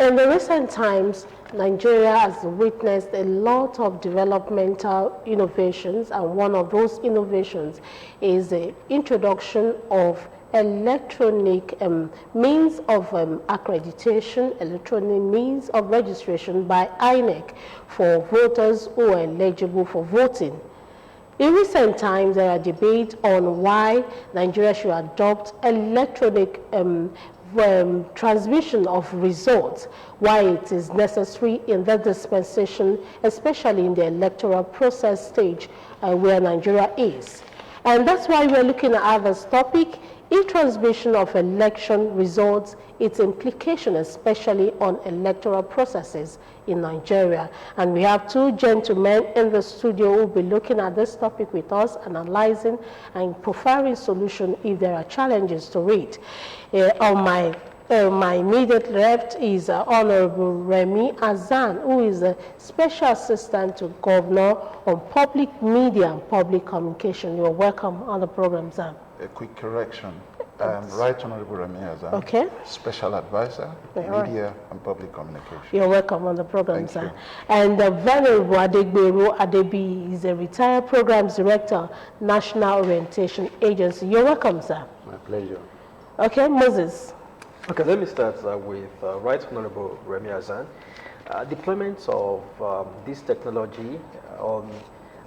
In the recent times, Nigeria has witnessed a lot of developmental innovations, and one of those innovations is the introduction of electronic means of accreditation, electronic means of registration by INEC for voters who are eligible for voting. In recent times, there are debates on why Nigeria should adopt electronic transmission of results, why it is necessary in that dispensation, especially in the electoral process stage where Nigeria is. And that's why we're looking at this topic, e-transmission of election results, its implication especially on electoral processes in Nigeria. And we have two gentlemen in the studio who will be looking at this topic with us, analyzing and profiling solutions if there are challenges to it. On my immediate left is Honorable REMI Azan, who is a Special Assistant to Governor on Public Media and Public Communication. You're welcome on the program, sir. A quick correction. Right Honorable REMI Azan, okay. Special Advisor, Media and Public Communication. You're welcome on the program, Thank sir. You. And Venerable Adegberu Adebi is a retired Programs Director, National Orientation Agency. You're welcome, sir. My pleasure. Okay, Moses. Okay, let me start with Right Honorable REMI Azan. Deployment of this technology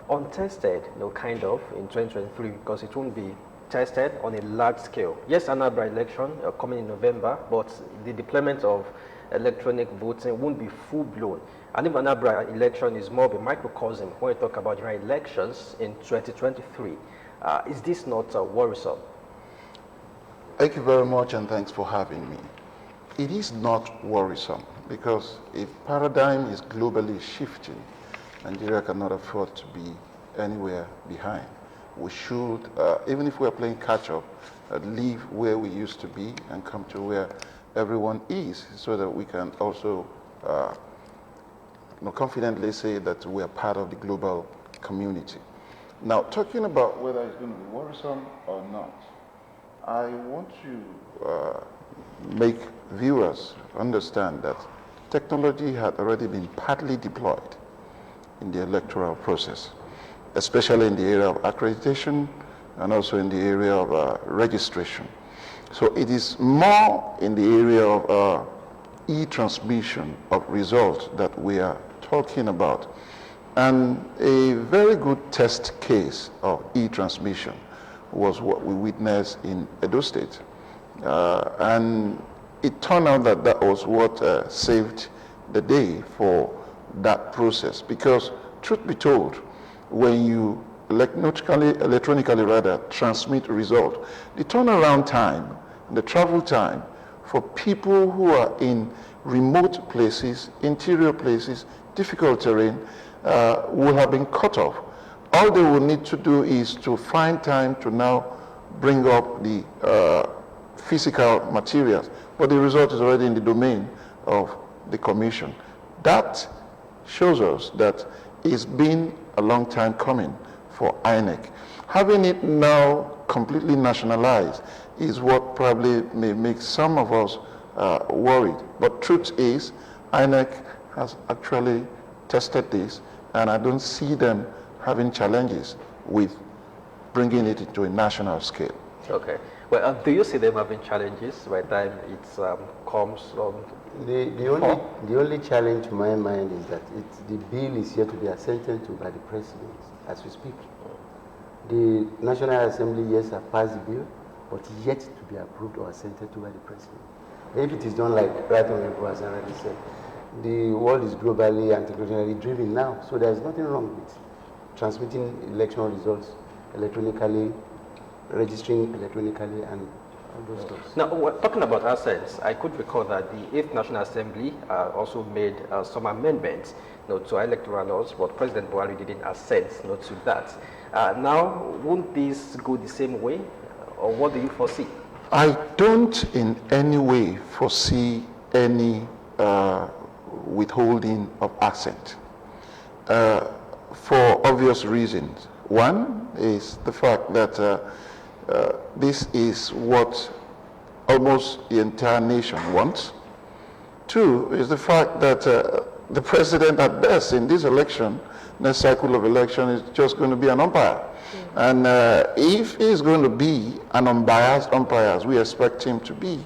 untested, kind of, in 2023, because it won't be tested on a large scale. Yes, Anambra election coming in November, but the deployment of electronic voting won't be full-blown. And if Anambra election is more of a microcosm when we talk about general elections in 2023, is this not worrisome? Thank you very much, and thanks for having me. It is not worrisome, because if paradigm is globally shifting, Nigeria cannot afford to be anywhere behind. We should, even if we're playing catch-up, leave where we used to be and come to where everyone is, so that we can also confidently say that we are part of the global community. Now, talking about whether it's going to be worrisome or not, I want to make viewers understand that technology had already been partly deployed in the electoral process, especially in the area of accreditation and also in the area of registration. So it is more in the area of e-transmission of results that we are talking about. And a very good test case of e-transmission was what we witnessed in Edo State. And it turned out that that was what saved the day for that process. Because, truth be told, when you electronically transmit a result, the turnaround time, the travel time for people who are in remote places, interior places, difficult terrain, will have been cut off. All they will need to do is to find time to now bring up the physical materials, but the result is already in the domain of the commission. That shows us that it's been a long time coming for INEC. Having it now completely nationalized is what probably may make some of us worried. But truth is, INEC has actually tested this, and I don't see them having challenges with bringing it into a national scale. Okay. Well, do you see them having challenges by the time it comes on? The only challenge to my mind is that the bill is yet to be assented to by the president as we speak. The National Assembly, yes, have passed the bill, but yet to be approved or assented to by the president. If it is done like Right Honorable Azan already said, the world is globally and technologically driven now, so there is nothing wrong with transmitting election results electronically, registering electronically, and all those stuff. Now, talking about assents, I could recall that the 8th National Assembly also made some amendments to electoral laws, but President Buhari didn't assent to that. Now, won't this go the same way, or what do you foresee? I don't in any way foresee any withholding of assent for obvious reasons. One is the fact that this is what almost the entire nation wants. Two is the fact that the president at best in this election, next cycle of election, is just going to be an umpire. And if he's going to be an unbiased umpire, as we expect him to be,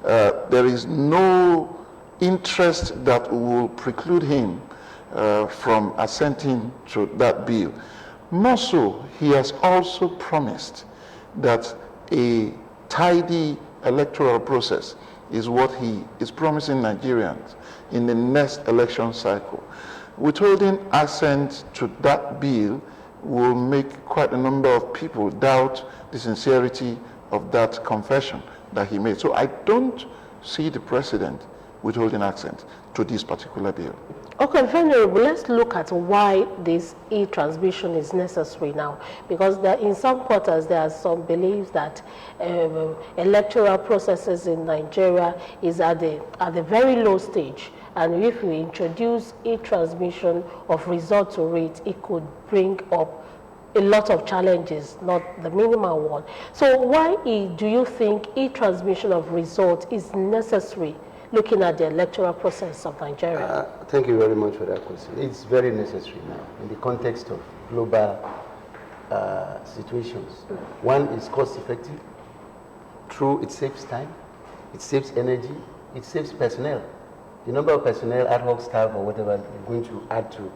there is no interest that will preclude him from assenting to that bill. More so, he has also promised that a tidy electoral process is what he is promising Nigerians in the next election cycle. Withholding assent to that bill will make quite a number of people doubt the sincerity of that confession that he made. So I don't see the president withholding assent to this particular bill. Okay, Venerable, let's look at why this e-transmission is necessary now. Because in some quarters, there are some beliefs that electoral processes in Nigeria is at the very low stage. And if we introduce e-transmission of result to rate, it could bring up a lot of challenges, not the minimal one. So why do you think e-transmission of result is necessary looking at the electoral process of Nigeria? Thank you very much for that question. It's very necessary now in the context of global situations. One is cost effective. True, it saves time, it saves energy, it saves personnel. The number of personnel, ad hoc staff or whatever you're going to add to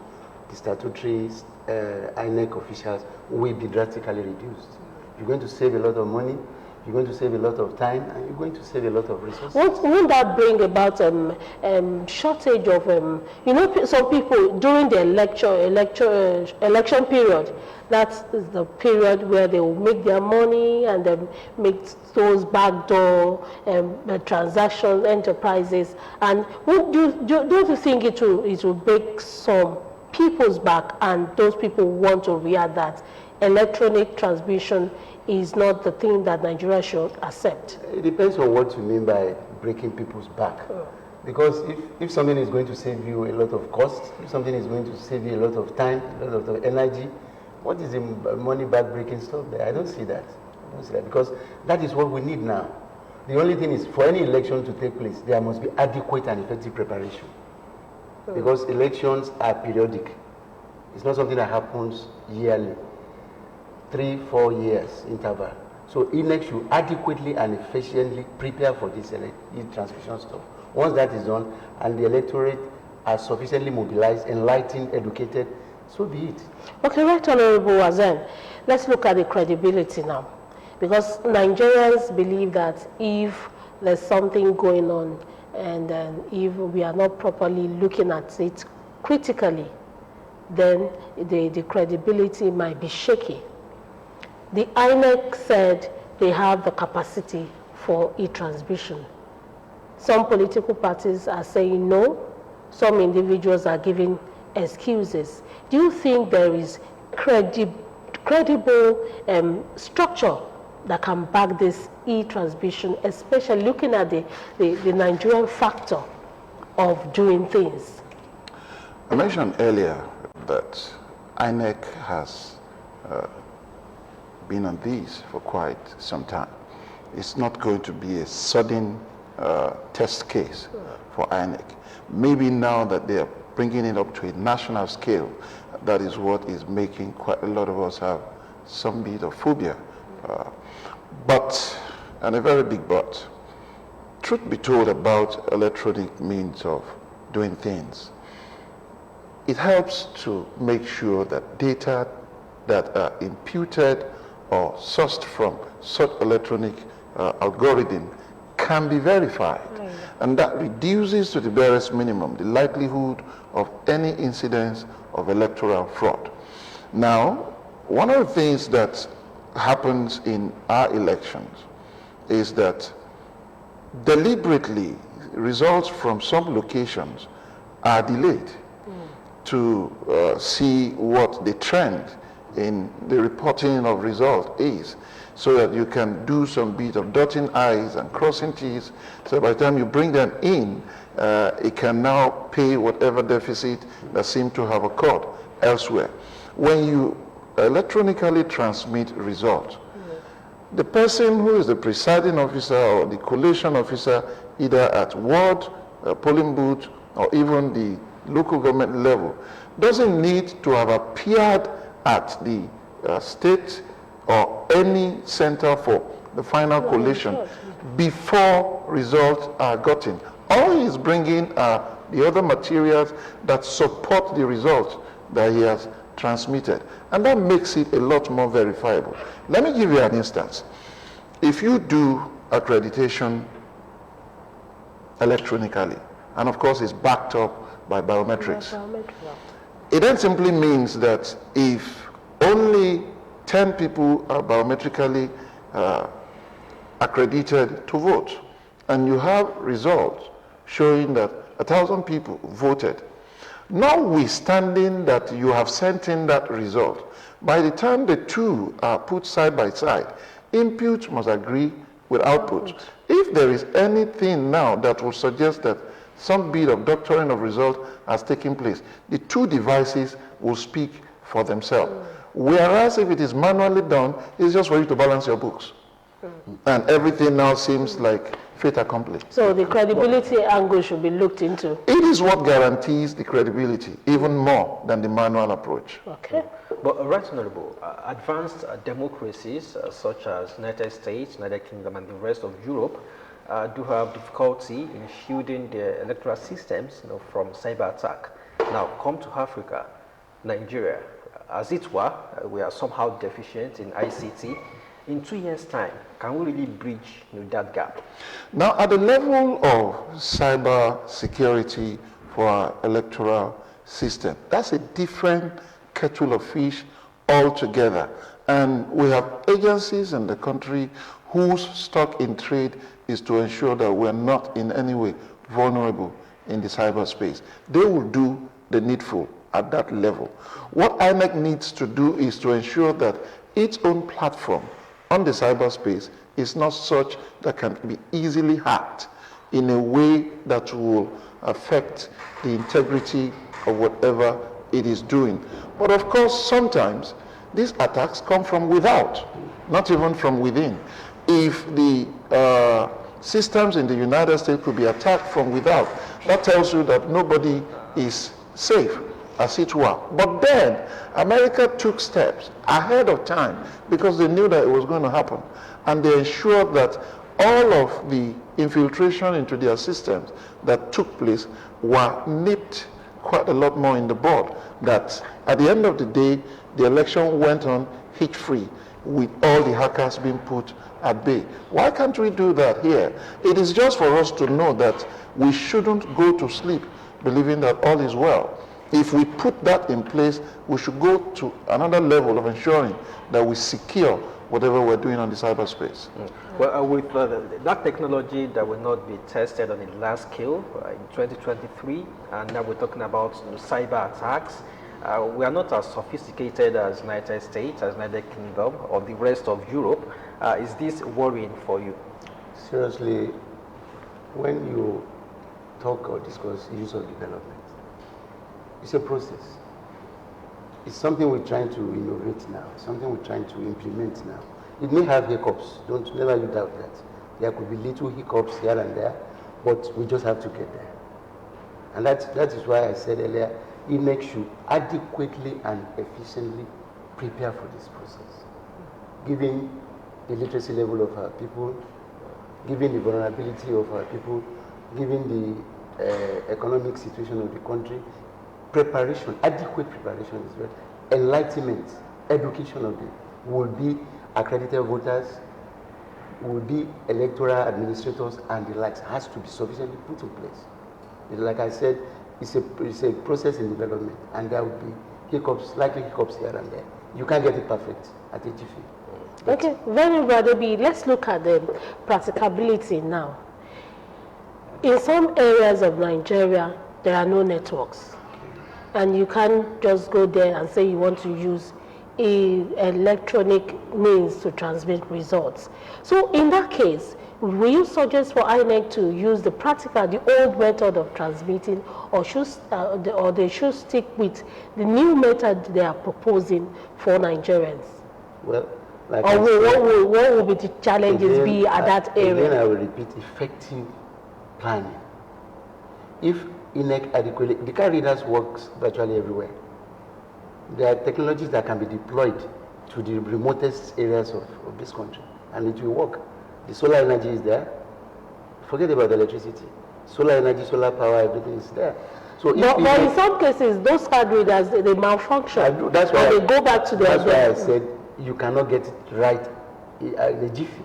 the statutory INEC officials will be drastically reduced. You're going to save a lot of money, you're going to save a lot of time, and you're going to save a lot of resources. Won't that bring about shortage of, you know, some people during the election period, that's the period where they will make their money and then make those backdoor transactions, enterprises. And don't you think it will break some people's back, and those people want to react that electronic transmission is not the thing that Nigeria should accept? It depends on what you mean by breaking people's back. Because if something is going to save you a lot of cost, if something is going to save you a lot of time, a lot of energy, what is the money back breaking stuff there? I don't see that. I don't see that, because that is what we need now. The only thing is, for any election to take place, there must be adequate and effective preparation. Because elections are periodic. It's not something that happens yearly. 3-4 years interval. So INEC should adequately and efficiently prepare for this transmission stuff. Once that is done, and the electorate are sufficiently mobilized, enlightened, educated, so be it. Okay, Right Honorable Wazen, let's look at the credibility now. Because Nigerians believe that if there's something going on and if we are not properly looking at it critically, then the credibility might be shaky. The INEC said they have the capacity for e-transmission. Some political parties are saying no. Some individuals are giving excuses. Do you think there is credible structure that can back this e-transmission, especially looking at the Nigerian factor of doing things? I mentioned earlier that INEC has been on these for quite some time. It's not going to be a sudden test case for INEC. Maybe now that they are bringing it up to a national scale, that is what is making quite a lot of us have some bit of phobia. But, and a very big but, truth be told about electronic means of doing things, it helps to make sure that data that are imputed or sourced from such electronic algorithm can be verified. And that reduces to the barest minimum the likelihood of any incidence of electoral fraud. Now, one of the things that happens in our elections is that deliberately results from some locations are delayed to see what the trend in the reporting of result is, so that you can do some bit of dotting I's and crossing T's, so by the time you bring them in, it can now pay whatever deficit that seemed to have occurred elsewhere. When you electronically transmit results, the person who is the presiding officer or the collation officer, either at ward, polling booth or even the local government level doesn't need to have appeared at the state or any center for the final collation before results are gotten. All he is bringing are the other materials that support the results that he has transmitted. And that makes it a lot more verifiable. Let me give you an instance. If you do accreditation electronically, and of course it's backed up by biometrics, it then simply means that if only 10 people are biometrically accredited to vote, and you have results showing that 1,000 people voted, notwithstanding that you have sent in that result, by the time the two are put side by side, input must agree with output. If there is anything now that would suggest that some bit of doctoring of result has taken place, the two devices will speak for themselves. Whereas if it is manually done, it's just for you to balance your books. And everything now seems like fait accompli. So the credibility angle should be looked into. It is what guarantees the credibility, even more than the manual approach. Okay. But Right Honorable, advanced democracies such as United States, United Kingdom, and the rest of Europe do have difficulty in shielding their electoral systems from cyber attack. Now, come to Africa, Nigeria, as it were, we are somehow deficient in ICT. In 2 years' time, can we really bridge that gap? Now, at the level of cyber security for our electoral system, that's a different kettle of fish altogether. And we have agencies in the country whose stock in trade is to ensure that we're not in any way vulnerable in the cyberspace. They will do the needful at that level. What INEC needs to do is to ensure that its own platform on the cyberspace is not such that can be easily hacked in a way that will affect the integrity of whatever it is doing. But of course, sometimes these attacks come from without, not even from within. If the systems in the United States could be attacked from without, that tells you that nobody is safe, as it were. But then America took steps ahead of time because they knew that it was going to happen, and they ensured that all of the infiltration into their systems that took place were nipped quite a lot more in the bud, that at the end of the day the election went on hitch-free with all the hackers being put at bay. Why can't we do that here? It is just for us to know that we shouldn't go to sleep believing that all is well. If we put that in place, we should go to another level of ensuring that we secure whatever we're doing on the cyberspace. Well, with that technology that will not be tested on a large scale in 2023, and now we're talking about cyber attacks, we are not as sophisticated as United States, as United Kingdom, or the rest of Europe. Is this worrying for you? Seriously, when you talk or discuss issues of development, it's a process. It's something we're trying to innovate now, something we're trying to implement now. It may have hiccups, never you doubt that. There could be little hiccups here and there, but we just have to get there. And that is why I said earlier, INEC should adequately and efficiently prepare for this process, given the literacy level of our people, given the vulnerability of our people, given the economic situation of the country. Preparation, adequate preparation is very enlightenment, education of them will be accredited voters, will be electoral administrators, and the likes has to be sufficiently put in place. Like I said, it's a process in development, and there will be hiccups, likely hiccups here and there. You can't get it perfect at a jiffy. Okay, very well, let's look at the practicability now. In some areas of Nigeria, there are no networks. And you can't just go there and say you want to use electronic means to transmit results. So in that case, will you suggest for INEC to use the old method of transmitting, or they should stick with the new method they are proposing for Nigerians? Well, like or what will be the challenges again, at that area? Again, I will repeat, effective planning. if INEC adequately, the card readers works virtually everywhere. There are technologies that can be deployed to the remotest areas of this country, and it will work. The solar energy is there. Forget about the electricity. Solar energy, solar power, everything is there. So but in some cases, those card readers, they malfunction. That's why they go back to their... That's why I said you cannot get it right in a jiffy.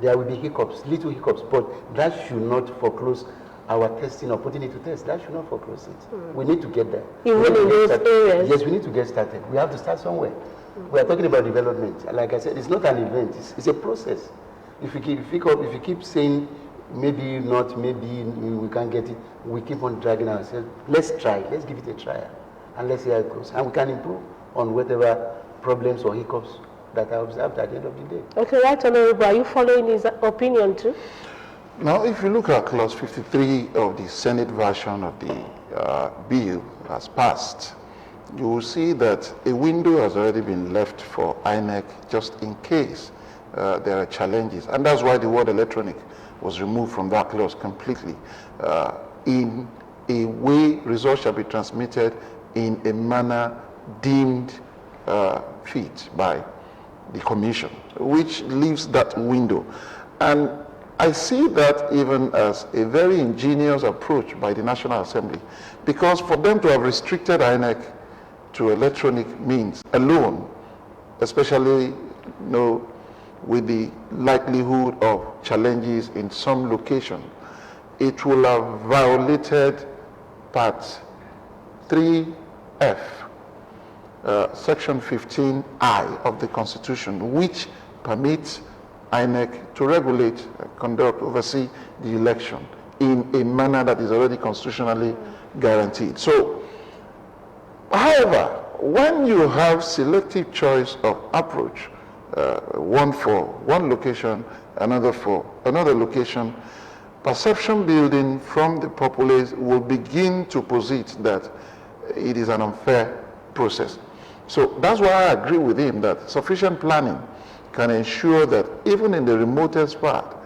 There will be hiccups, little hiccups, but that should not foreclose our testing or putting it to test. That should not foreclose it. We need to get there. Even in those areas? Yes, we need to get started. We have to start somewhere. We are talking about development. Like I said, it's not an event. It's a process. If you keep saying maybe not, maybe we can't get it, we keep on dragging ourselves. Let's try. Let's give it a try, and let's see how it goes. And we can improve on whatever problems or hiccups that are observed at the end of the day. Okay, right, Honorable. Are you following his opinion too? Now, if you look at clause 53 of the Senate version of the bill as passed, you will see that a window has already been left for INEC just in case there are challenges. And that's why the word electronic was removed from that clause completely. In a way, results shall be transmitted in a manner deemed fit by the commission, which leaves that window. And I see that even as a very ingenious approach by the National Assembly, because for them to have restricted INEC to electronic means alone, especially with the likelihood of challenges in some location, it will have violated Part 3F, Section 15I of the Constitution, which permits INEC to regulate, conduct, oversee the election in a manner that is already constitutionally guaranteed. So, however, when you have selective choice of approach, one for one location, another for another location, perception building from the populace will begin to posit that it is an unfair process. So that's why I agree with him that sufficient planning can ensure that even in the remotest part,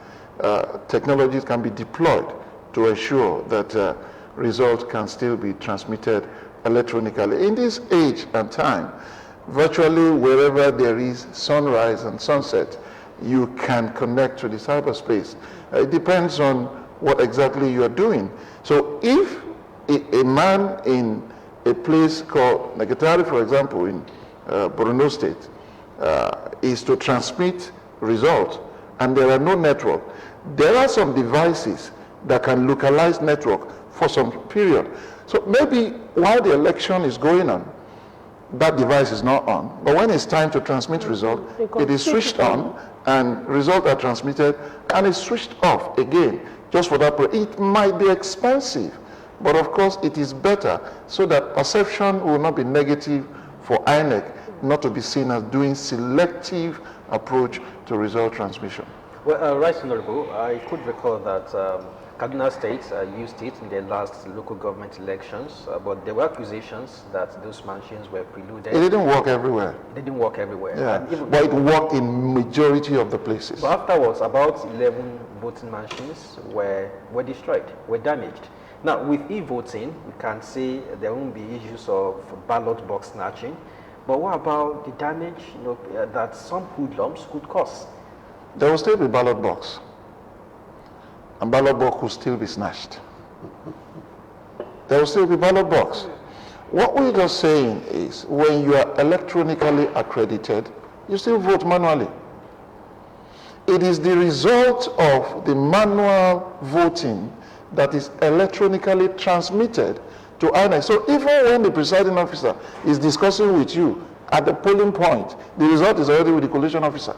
technologies can be deployed to ensure that results can still be transmitted electronically. In this age and time, virtually wherever there is sunrise and sunset, you can connect to the cyberspace. It depends on what exactly you are doing. So if a man in a place called Negatari, for example, in Borno State, is to transmit results and there are no network, there are some devices that can localize network for some period. So maybe while the election is going on, that device is not on, but when it's time to transmit result, it is switched on and results are transmitted and it's switched off again just for that. It might be expensive, but of course it is better so that perception will not be negative for INEC not to be seen as doing selective approach to result transmission. Well, Right Honorable, I could recall that Kaduna State used it in their last local government elections, but there were accusations that those machines were preluded. It didn't work everywhere. It didn't work everywhere. Yeah, but it worked in majority of the places. But afterwards, about 11 voting machines were destroyed, were damaged. Now, with e-voting, we can say there won't be issues of ballot box snatching, but what about the damage that some hoodlums could cause? There will still be ballot box. And ballot box will still be snatched. There will still be ballot box. What we're just saying is when you are electronically accredited, you still vote manually. It is the result of the manual voting that is electronically transmitted to INEC. So even when the presiding officer is discussing with you at the polling point, the result is already with the collation officer.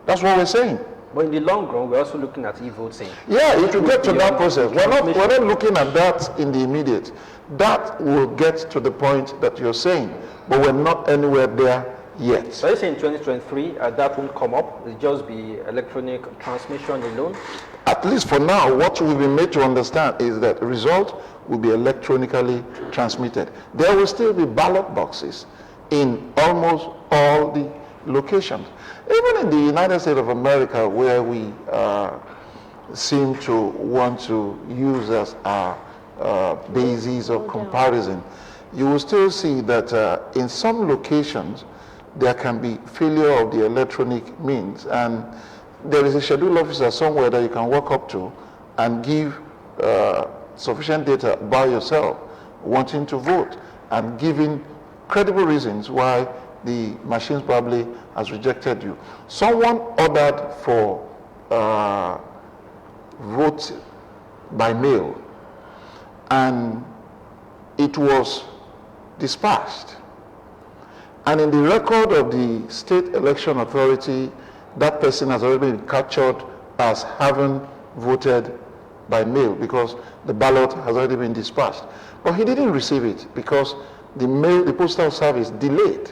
That's what we're saying. But in the long run, we're also looking at e-voting. Yeah, it will get to that process. We're not looking at that in the immediate. That will get to the point that you're saying, but we're not anywhere there yet. So you say in 2023, that won't come up. It'll just be electronic transmission alone? At least for now, what we've been made to understand is that the result will be electronically transmitted. There will still be ballot boxes in almost all the locations. Even in the United States of America, where we seem to want to use as our basis of comparison, you will still see that in some locations there can be failure of the electronic means, and there is a schedule officer somewhere that you can walk up to and give sufficient data by yourself wanting to vote and giving credible reasons why the machines probably has rejected you. Someone ordered for vote by mail and it was dispatched. And in the record of the State Election Authority, that person has already been captured as having voted by mail because the ballot has already been dispatched. But he didn't receive it because the postal service delayed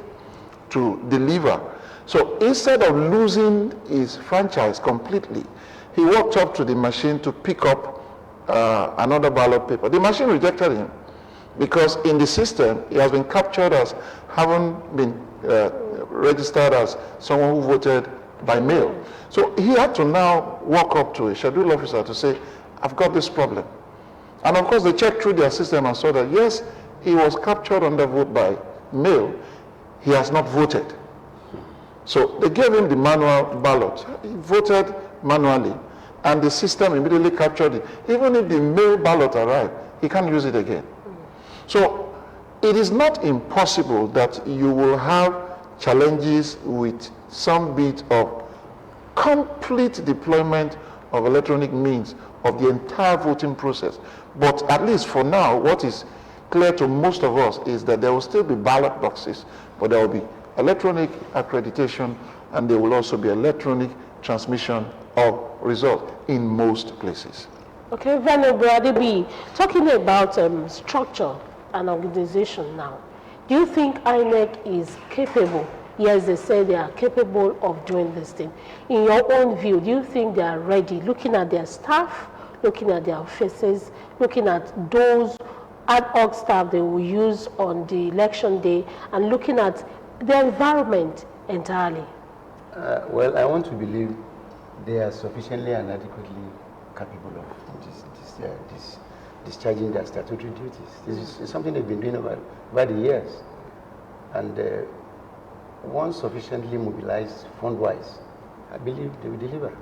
to deliver. So instead of losing his franchise completely, he walked up to the machine to pick up another ballot paper. The machine rejected him because in the system, he has been captured as having been registered as someone who voted by mail. So he had to now walk up to a schedule officer to say, I've got this problem. And of course, they checked through their system and saw that, yes, he was captured under vote by mail. He has not voted. So they gave him the manual ballot. He voted manually, and the system immediately captured it. Even if the mail ballot arrived, he can't use it again. So it is not impossible that you will have challenges with some bit of complete deployment of electronic means of the entire voting process. But at least for now, what is clear to most of us is that there will still be ballot boxes, but there will be electronic accreditation, and there will also be electronic transmission of results in most places. Okay, Venerable Adebi, talking about structure and organization now, do you think INEC is capable? Yes, they say they are capable of doing this thing. In your own view, do you think they are ready, looking at their staff, looking at their faces, looking at those ad hoc staff they will use on the election day, and looking at the environment entirely? Well, I want to believe they are sufficiently and adequately capable of discharging their statutory duties. This is something they've been doing over the years. And once sufficiently mobilized fund-wise, I believe they will deliver.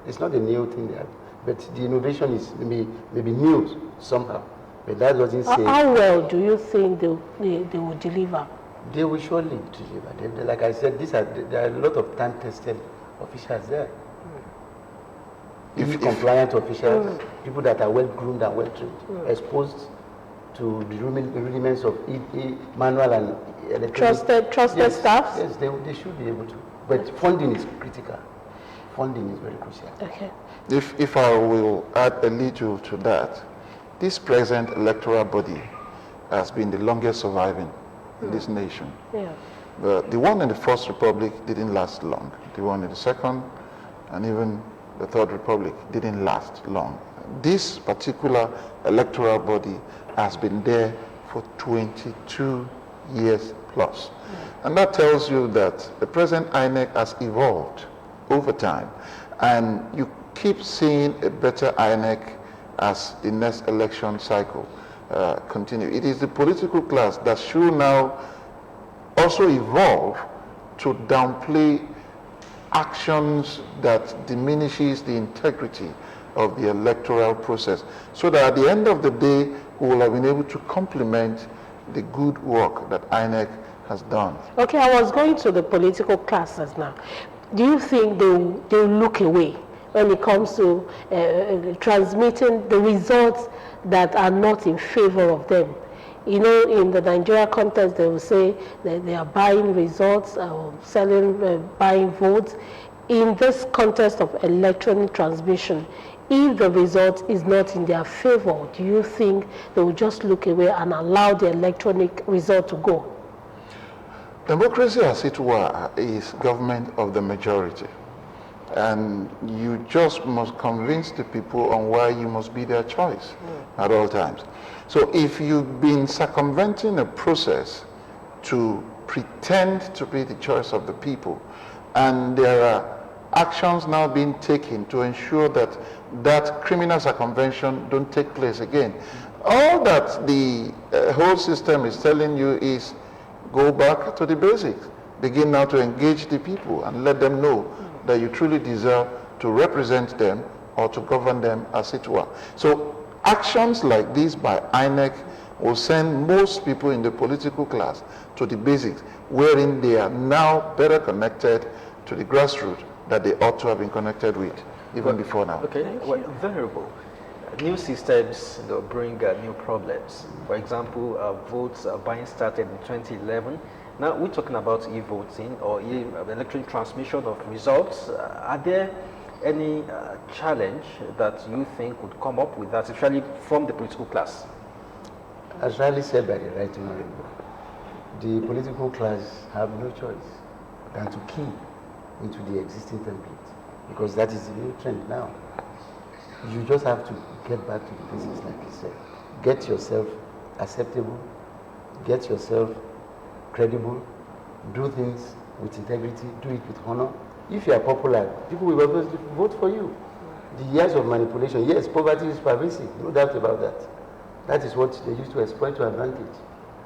It's not a new thing there, but the innovation is maybe new somehow. But that doesn't say... How well do you think they will deliver? They will surely deliver. Like I said, there are a lot of time-tested officials there. Compliant officials, people that are well-groomed and well-trained, exposed to the rudiments of manual and electronic. Trusted staff? Yes, they should be able to. But funding is critical. Funding is very crucial. Okay. If I will add a little to that, this present electoral body has been the longest surviving in this nation. Yeah. But the one in the First Republic didn't last long. The one in the Second and even the Third Republic didn't last long. This particular electoral body has been there for 22 years plus. And that tells you that the present INEC has evolved over time. And you keep seeing a better INEC as the next election cycle continue. It is the political class that should now also evolve to downplay actions that diminishes the integrity of the electoral process, so that at the end of the day, we will have been able to complement the good work that INEC has done. Okay, I was going to the political classes now. Do you think they look away when it comes to transmitting the results that are not in favor of them? You know, in the Nigeria context, they will say that they are buying results, buying votes. In this context of electronic transmission, if the result is not in their favor, do you think they will just look away and allow the electronic result to go? Democracy, as it were, is government of the majority. And you just must convince the people on why you must be their choice at all times. So if you've been circumventing a process to pretend to be the choice of the people, and there are actions now being taken to ensure that that criminal circumvention don't take place again. All that the whole system is telling you is go back to the basics. Begin now to engage the people and let them know that you truly deserve to represent them or to govern them as it were. So actions like this by INEC will send most people in the political class to the basics, wherein they are now better connected to the grassroots that they ought to have been connected with even before now. Okay, well, Venerable, new systems bring new problems. For example, votes buying started in 2011. Now we're talking about e-voting or electronic transmission of results. Are there any challenge that you think would come up with that, especially from the political class? As rightly said by the right honorable, the political class have no choice than to key into the existing template, because that is the new trend now. You just have to get back to the basics, like you said. Get yourself acceptable, get yourself credible, do things with integrity, do it with honor. If you are popular, people will obviously vote for you. The years of manipulation, yes, poverty is pervasive, no doubt about that. That is what they used to exploit to advantage,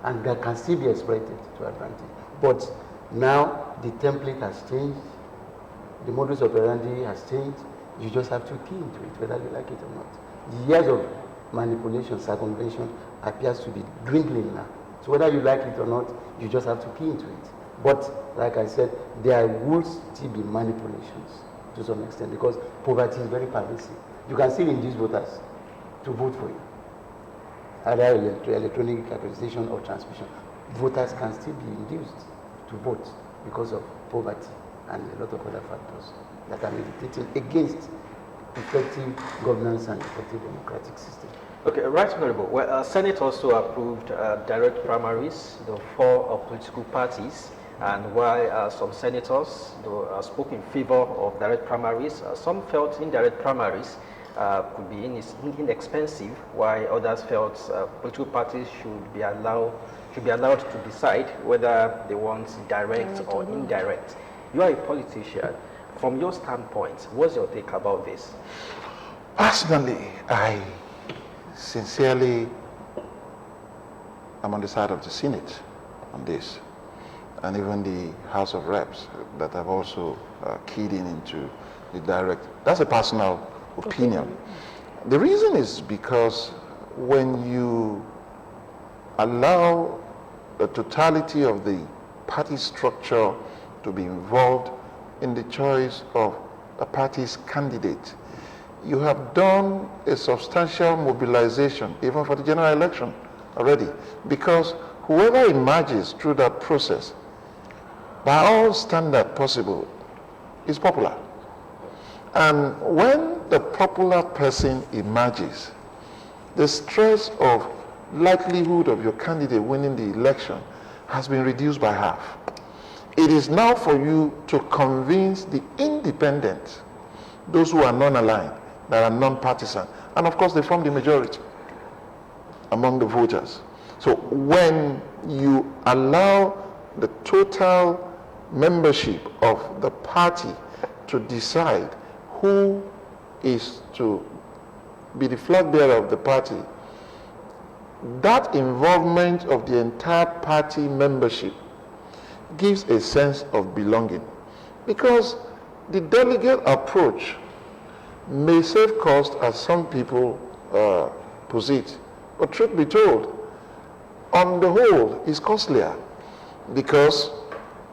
and that can still be exploited to advantage. But now the template has changed, the modus operandi has changed. You just have to key into it, whether you like it or not. The years of manipulation, circumvention appears to be dwindling now. So whether you like it or not, you just have to key into it. But like I said, there will still be manipulations to some extent, because poverty is very pervasive. You can still induce voters to vote for you, either electronic accreditation or transmission. Voters can still be induced to vote because of poverty and a lot of other factors that are meditating against effective governance and effective democratic system. Okay, right, Honorable. Well, Senate also approved direct primaries for political parties, and while some senators spoke in favor of direct primaries, some felt indirect primaries could be inexpensive, while others felt political parties should be allowed to decide whether they want direct or indirect. You are a politician. From your standpoint, what's your take about this? Personally, I sincerely am on the side of the Senate on this, and even the House of Reps that have also keyed into the direct. That's a personal opinion. The reason is because when you allow the totality of the party structure to be involved in the choice of a party's candidate, you have done a substantial mobilization even for the general election already, because whoever emerges through that process, by all standard possible, is popular. And when the popular person emerges, the stress of likelihood of your candidate winning the election has been reduced by half. It is now for you to convince the independents, those who are non-aligned, that are non-partisan, and of course they form the majority among the voters. So when you allow the total membership of the party to decide who is to be the flag bearer of the party, that involvement of the entire party membership gives a sense of belonging, because the delegate approach may save cost, as some people posit, but truth be told, on the whole, is costlier, because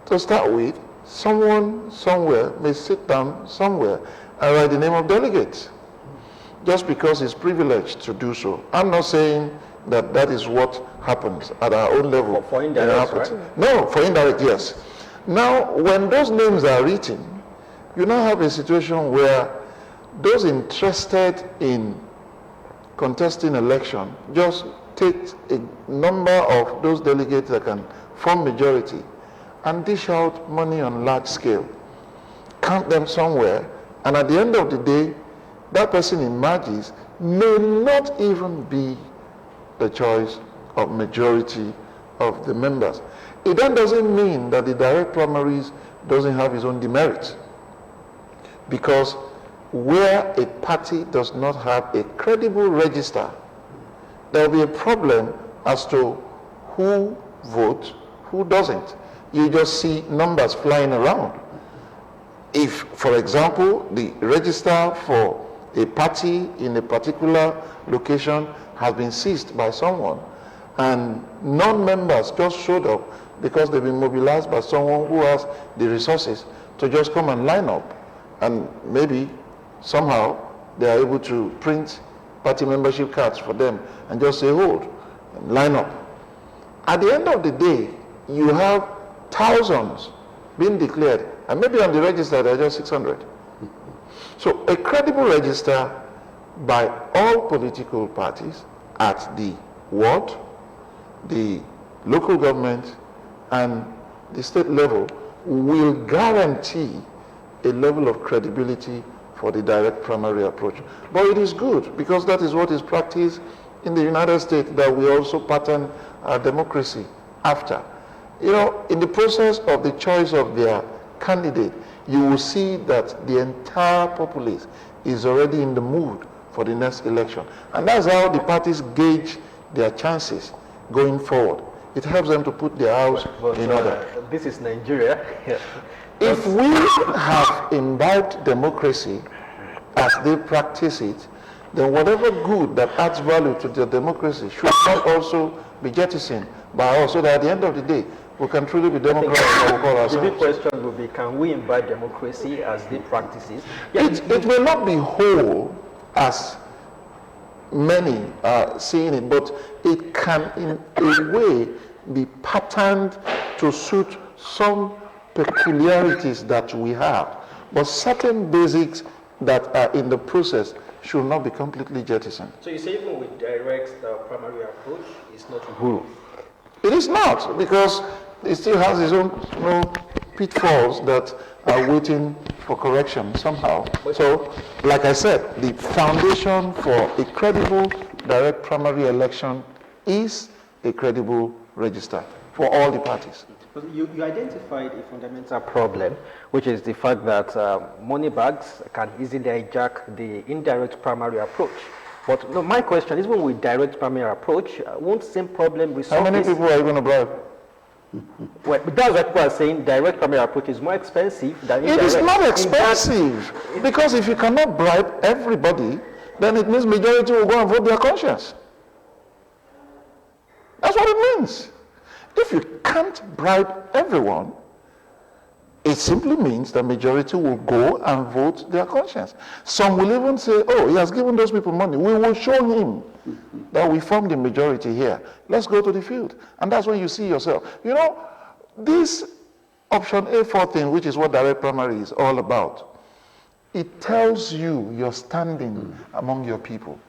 to start with, someone somewhere may sit down somewhere and write the name of delegates just because he's privileged to do so. I'm not saying that that is what happens at our own level. For indirect, right? No, for indirect, yes. Now, when those names are written, you now have a situation where those interested in contesting election just take a number of those delegates that can form majority and dish out money on large scale, count them somewhere, and at the end of the day, that person emerges may not even be the choice of majority of the members. It then doesn't mean that the direct primaries doesn't have its own demerits, because where a party does not have a credible register, there will be a problem as to who votes, who doesn't. You just see numbers flying around. If, for example, the register for a party in a particular location has been seized by someone, and non-members just showed up because they've been mobilized by someone who has the resources to just come and line up, and maybe somehow they are able to print party membership cards for them and just say hold and line up. At the end of the day, you have thousands being declared, and maybe on the register there are just 600. So a credible register by all political parties at the ward, the local government, and the state level will guarantee a level of credibility for the direct primary approach. But it is good, because that is what is practiced in the United States, that we also pattern our democracy after. You know, in the process of the choice of their candidate, you will see that the entire populace is already in the mood for the next election. And that's how the parties gauge their chances going forward. It helps them to put their house in order. This is Nigeria. If we have imbibed democracy as they practice it, then whatever good that adds value to the democracy should not also be jettisoned by us, so that at the end of the day, we can truly be democrats. The big question will be, can we imbibe democracy as they practice it? Yeah. It may not be whole as many are seeing it, but it can in a way be patterned to suit some peculiarities that we have. But certain basics that are in the process should not be completely jettisoned. So you say even with direct primary approach, it's not whole? It is not, because it still has its own pitfalls that are waiting for correction somehow. So, like I said, the foundation for a credible direct primary election is a credible register for all the parties. You identified a fundamental problem, which is the fact that money bags can easily hijack the indirect primary approach. But no, my question is, even with direct primary approach, won't same problem resurface? How many people are you going to bribe? Well, that's what people are saying. Direct primary approach is more expensive than indirect. It is not expensive, because if you cannot bribe everybody, then it means majority will go and vote their conscience. That's what it means. If you can't bribe everyone, it simply means the majority will go and vote their conscience. Some will even say, oh, he has given those people money. We will show him that we formed the majority here. Let's go to the field. And that's when you see yourself. You know, this option A4 thing, which is what direct primary is all about, it tells you your standing among your people.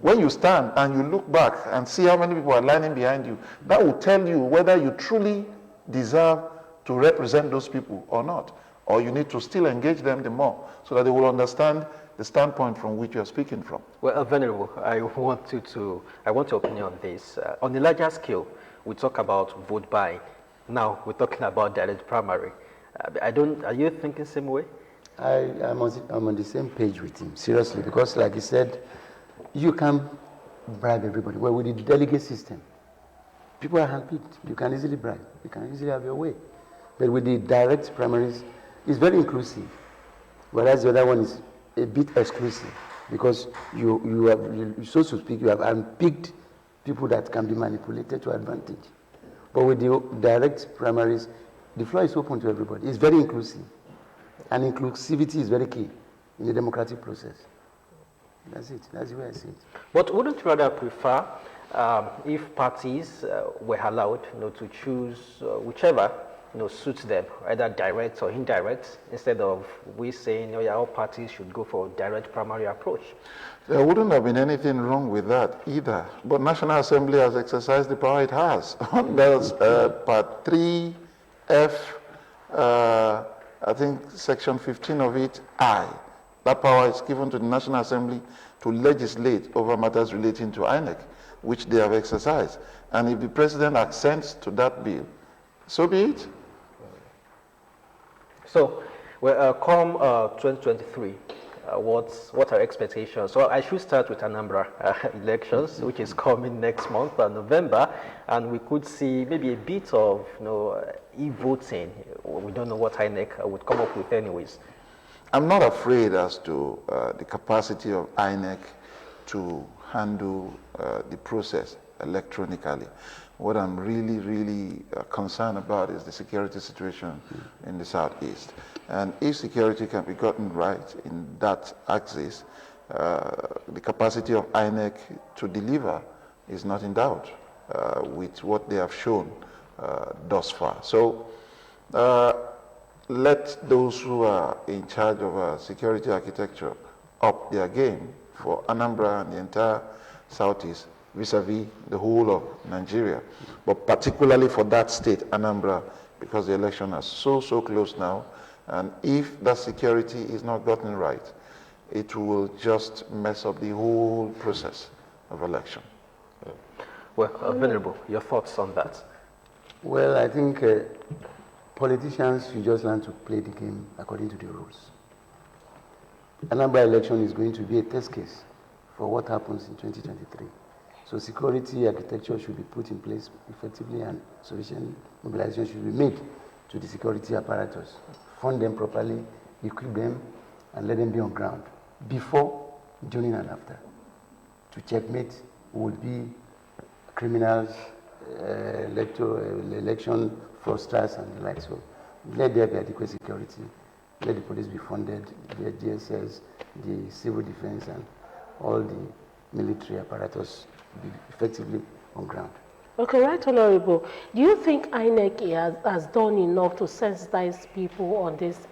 When you stand and you look back and see how many people are lining behind you, that will tell you whether you truly deserve to represent those people or not, or you need to still engage them the more so that they will understand the standpoint from which you are speaking from. Well, Venerable, I want your opinion on this. On a larger scale, we talk about vote buying. Now we're talking about direct primary. Are you thinking the same way? I'm on the same page with him, seriously, because like he said, you can bribe everybody. Well, with the delegate system, people are handpicked. You can easily bribe. You can easily have your way. But with the direct primaries, it's very inclusive. Whereas the other one is a bit exclusive, because you so to speak, you have unpicked people that can be manipulated to advantage. But with the direct primaries, the floor is open to everybody. It's very inclusive. And inclusivity is very key in the democratic process. That's it. That's the way I see it. But wouldn't you rather prefer if parties were allowed, to choose whichever suits them, either direct or indirect, instead of we saying, all parties should go for direct primary approach? There wouldn't have been anything wrong with that either. But National Assembly has exercised the power it has. There's Part 3F, I think Section 15 of it, I. That power is given to the National Assembly to legislate over matters relating to INEC, which they have exercised. And if the President assents to that bill, so be it. So, come 2023, what are expectations? So I should start with Anambra elections, which is coming next month, November, and we could see maybe a bit of e-voting. We don't know what INEC would come up with anyways. I'm not afraid as to the capacity of INEC to handle the process electronically. What I'm really concerned about is the security situation in the Southeast. And if security can be gotten right in that axis, the capacity of INEC to deliver is not in doubt with what they have shown thus far. So let those who are in charge of security architecture up their game for Anambra and the entire Southeast vis-a-vis the whole of Nigeria, but particularly for that state, Anambra, because the election is so close now, and if that security is not gotten right, it will just mess up the whole process of election. Well, Venerable, your thoughts on that? Well, I think politicians should just learn to play the game according to the rules. Anambra election is going to be a test case for what happens in 2023. So security architecture should be put in place effectively and sufficient mobilization should be made to the security apparatus. Fund them properly, equip them, and let them be on ground before, during, and after. To checkmate would be criminals, election fraudsters, and the like. So let there be adequate security. Let the police be funded, the DSS, the civil defense, and all the military apparatus be effectively on ground. Okay, right, Honorable. Do you think INEC has done enough to sensitize people on this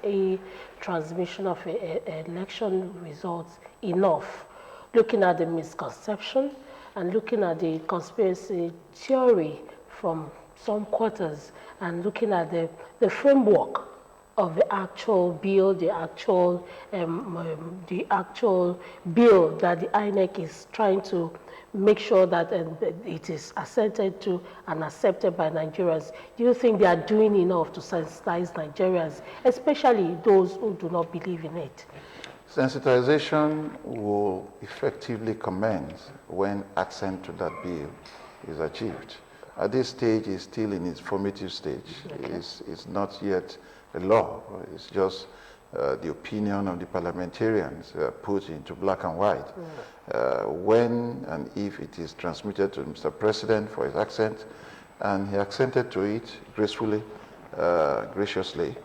transmission of election results enough, looking at the misconception and looking at the conspiracy theory from some quarters and looking at the framework of the actual bill, the actual bill that the INEC is trying to make sure that it is assented to and accepted by Nigerians? Do you think they are doing enough to sensitize Nigerians, especially those who do not believe in it? Sensitization will effectively commence when assent to that bill is achieved. At this stage, it's still in its formative stage. Okay. It's not yet a law. It's just the opinion of the parliamentarians put into black and white. When and if it is transmitted to Mr. President for his assent, and he accented to it gracefully, graciously,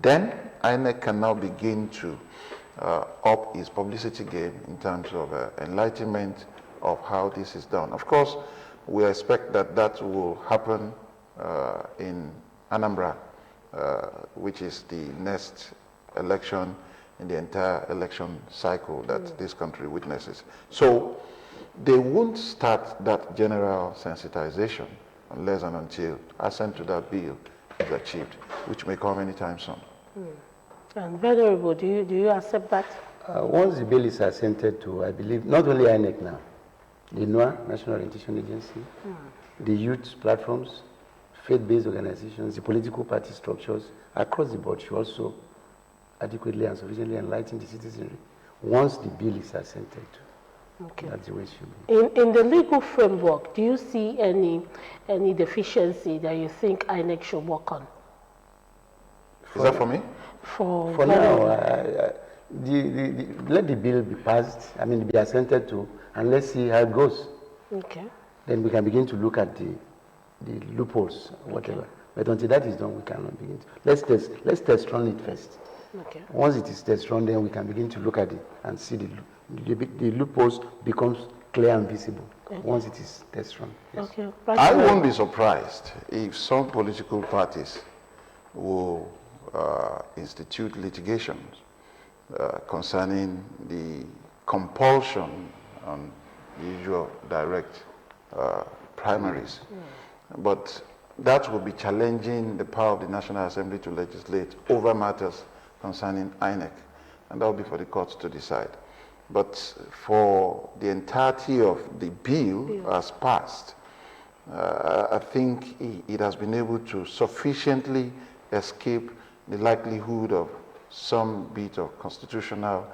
then INEC can now begin to up his publicity game in terms of enlightenment of how this is done. Of course, we expect that will happen in Anambra, which is the next election in the entire election cycle that this country witnesses. So they won't start that general sensitization unless and until assent to that bill is achieved, which may come anytime soon. And Venerable, do you accept that? Once the bill is assented to, I believe, not only INEC now, the NOAA, National Orientation Agency, the youth platforms, faith-based organizations, the political party structures across the board should also adequately and sufficiently enlighten the citizenry once the bill is assented to. Okay. That's the way it should be. In the legal framework, do you see any deficiency that you think INEC should work on? Is that for me? For now, let the bill be passed, be assented to, and let's see how it goes. Okay. Then we can begin to look at the loopholes, whatever. Okay. But until that is done, we cannot begin to. Let's test run it first. Okay. Once it is test run, then we can begin to look at it and see the loopholes becomes clear and visible. Okay. Once it is test run. Yes. Okay. I won't be surprised if some political parties will institute litigations concerning the compulsion on the usual direct primaries. But that will be challenging the power of the National Assembly to legislate over matters concerning INEC, and that will be for the courts to decide. But for the entirety of the bill as passed, I think it has been able to sufficiently escape the likelihood of some bit of constitutional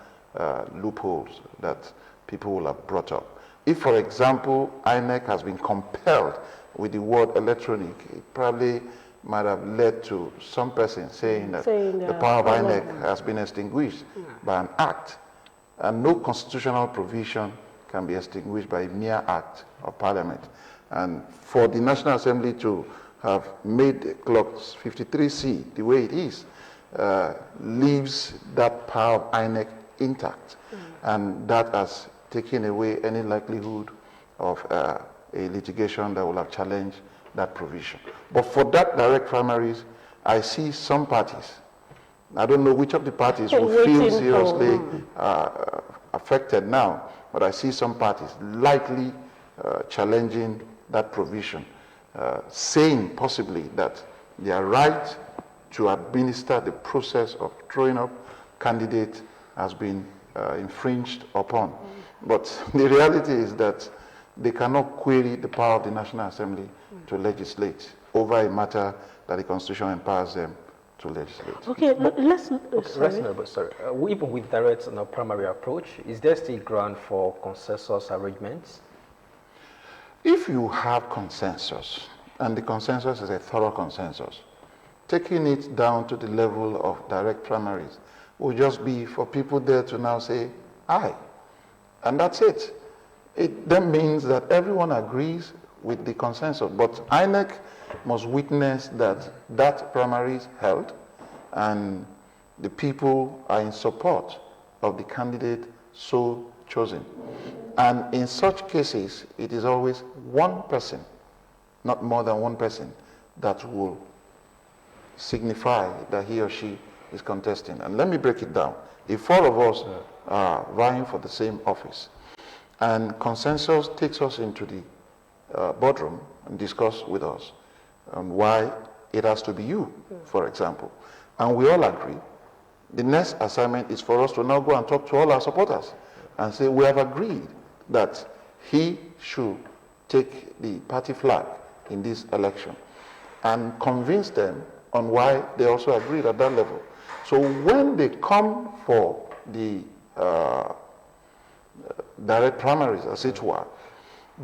loopholes that people will have brought up. If, for example, INEC has been compelled with the word electronic, it probably might have led to some person saying that the power of INEC has been extinguished by an act, and no constitutional provision can be extinguished by a mere act of parliament. And for the National Assembly to have made Clause 53C the way it is, leaves that power of INEC intact, and that has taken away any likelihood of a litigation that will have challenged that provision. But for that direct primaries, I see some parties, I don't know which of the parties will feel seriously affected now, but I see some parties likely challenging that provision, saying possibly that their right to administer the process of throwing up candidates has been infringed upon. But the reality is that they cannot query the power of the National Assembly to legislate over a matter that the Constitution empowers them to legislate. Okay, let's... sorry. Even with direct primary approach, is there still ground for consensus arrangements? If you have consensus, and the consensus is a thorough consensus, taking it down to the level of direct primaries will just be for people there to now say, aye. And that's it. It then means that everyone agrees with the consensus. But INEC must witness that that primary is held and the people are in support of the candidate so chosen. And in such cases, it is always one person, not more than one person, that will signify that he or she is contesting. And let me break it down. If four of us are vying for the same office, and consensus takes us into the boardroom and discuss with us on why it has to be you, for example, and we all agree, the next assignment is for us to now go and talk to all our supporters and say we have agreed that he should take the party flag in this election, and convince them on why they also agreed at that level. So when they come for the direct primaries, as it were,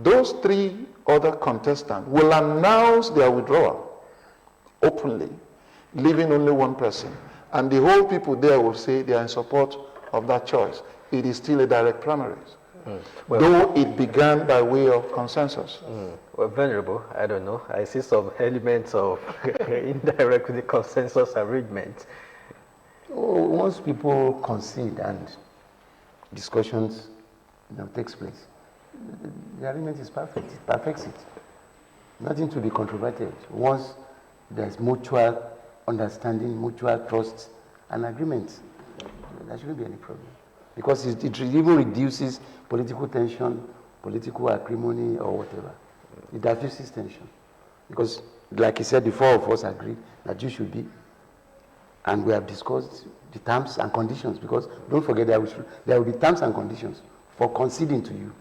those three other contestants will announce their withdrawal openly, leaving only one person. And the whole people there will say they are in support of that choice. It is still a direct primaries, well, though it began by way of consensus. Well, Venerable, I don't know. I see some elements of indirect consensus arrangement. Once people concede and discussions takes place, the arrangement is perfect. It perfects it. Nothing to be controverted. Once there's mutual understanding, mutual trust, and agreement, there shouldn't be any problem. Because it even reduces political tension, political acrimony, or whatever. It diffuses tension. Because, like he said, the four of us agreed that you should be. And we have discussed the terms and conditions, because don't forget there will be terms and conditions for conceding to you.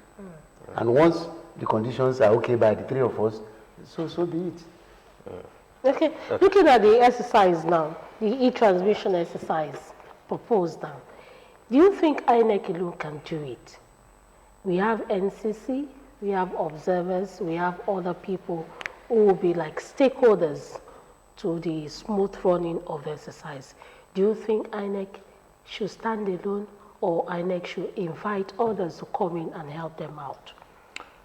And once the conditions are okay by the three of us, so be it. Okay, looking at the exercise now, the e-transmission exercise proposed now, do you think INEC alone can do it? We have NCC, we have observers, we have other people who will be like stakeholders to the smooth running of the exercise. Do you think INEC should stand alone, or INEC should invite others to come in and help them out?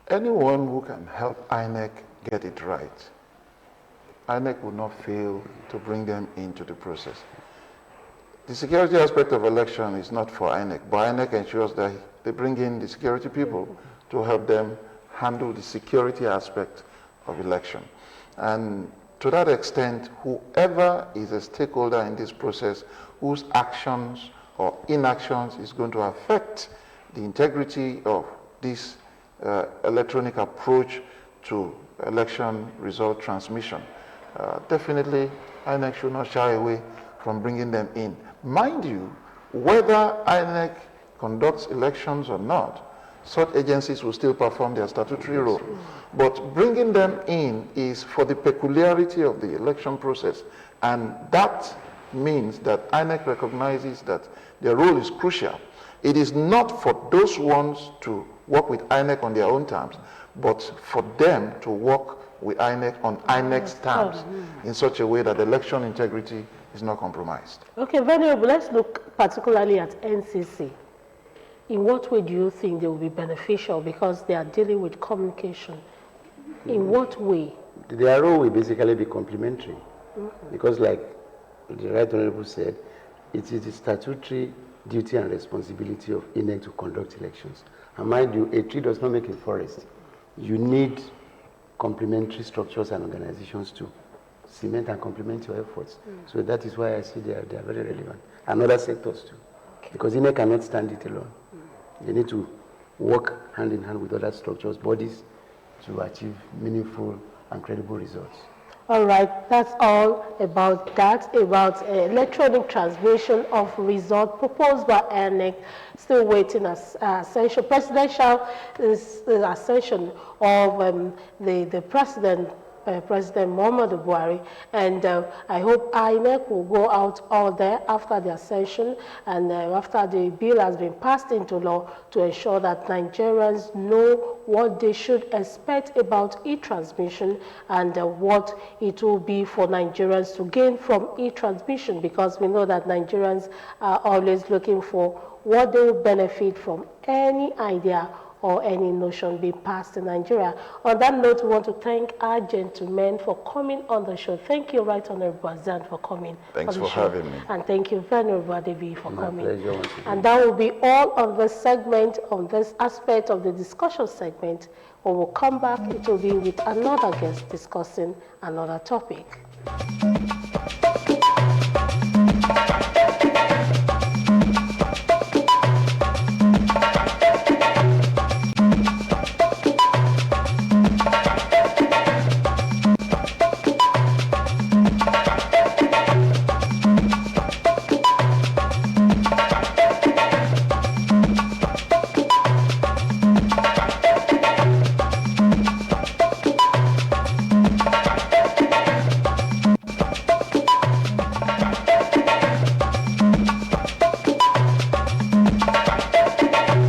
Anyone who can help INEC get it right, INEC will not fail to bring them into the process. The security aspect of election is not for INEC, but INEC ensures that they bring in the security people to help them handle the security aspect of election. And to that extent, whoever is a stakeholder in this process, whose actions or inactions is going to affect the integrity of this electronic approach to election result transmission, definitely INEC should not shy away from bringing them in. Mind you, whether INEC conducts elections or not, such agencies will still perform their statutory role. But bringing them in is for the peculiarity of the election process, and that means that INEC recognizes that their role is crucial It is not for those ones to work with INEC on their own terms, but for them to work with INEC on INEC's terms in such a way that election integrity is not compromised. Okay, Venerable, let's look particularly at NCC. In what way do you think they will be beneficial because they are dealing with communication? In what way? Their role will basically be complementary because, like the Right Honorable said, it is the statutory duty and responsibility of INEC to conduct elections. And mind you, a tree does not make a forest. You need complementary structures and organizations to cement and complement your efforts. So that is why I see they are very relevant. And other sectors too. Okay. Because INEC cannot stand it alone. They need to work hand in hand with other structures, bodies, to achieve meaningful and credible results. All right, that's all about that, about electronic transmission of result proposed by INEC. Still waiting as presidential ascension of the president, President Muhammadu Buhari, and I hope INEC will go out all there after the ascension and after the bill has been passed into law to ensure that Nigerians know what they should expect about e-transmission and what it will be for Nigerians to gain from e-transmission, because we know that Nigerians are always looking for what they will benefit from any idea or any notion being passed in Nigeria. On that note, we want to thank our gentlemen for coming on the show. Thank you, Right Honorable Azan, for coming. Thanks for having me. And thank you, Venerable Adebi, for coming. Pleasure. And that will be all on this segment, on this aspect of the discussion segment. When we'll come back, it will be with another guest discussing another topic.